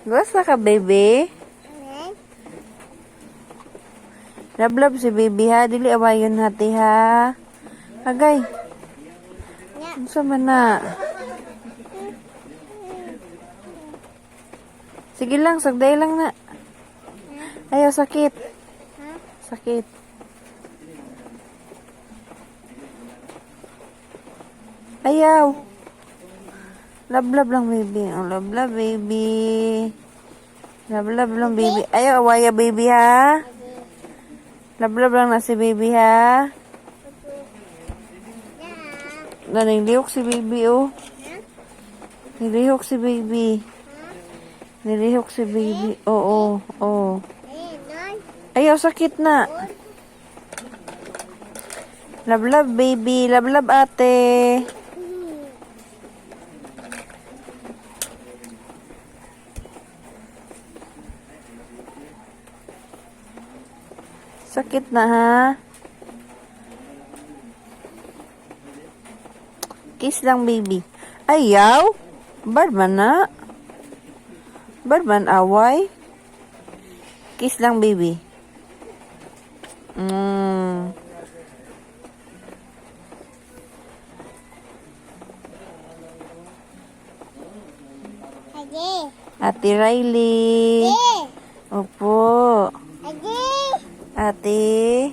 Gusto ka, baby? Love si baby ha. Dili awayon hati ha. Agay. Ano sa mana? Sige lang, sagday lang na. Ayaw, sakit. Sakit. Ayaw. Love lang, baby. Oh, love baby. Love lang, baby. Ayaw, awaya, baby, ha? Love lang na si baby, ha? Nilihok si baby, oh. Nilihok si baby. Nilihok si baby. Oo, oo. Ayaw, sakit na. Love, baby. Love, ate. Sakit na, ha? Kiss lang, baby. Ayaw? Barman na. Barman away. Kiss lang, baby. Ate Riley. Opo. Ate.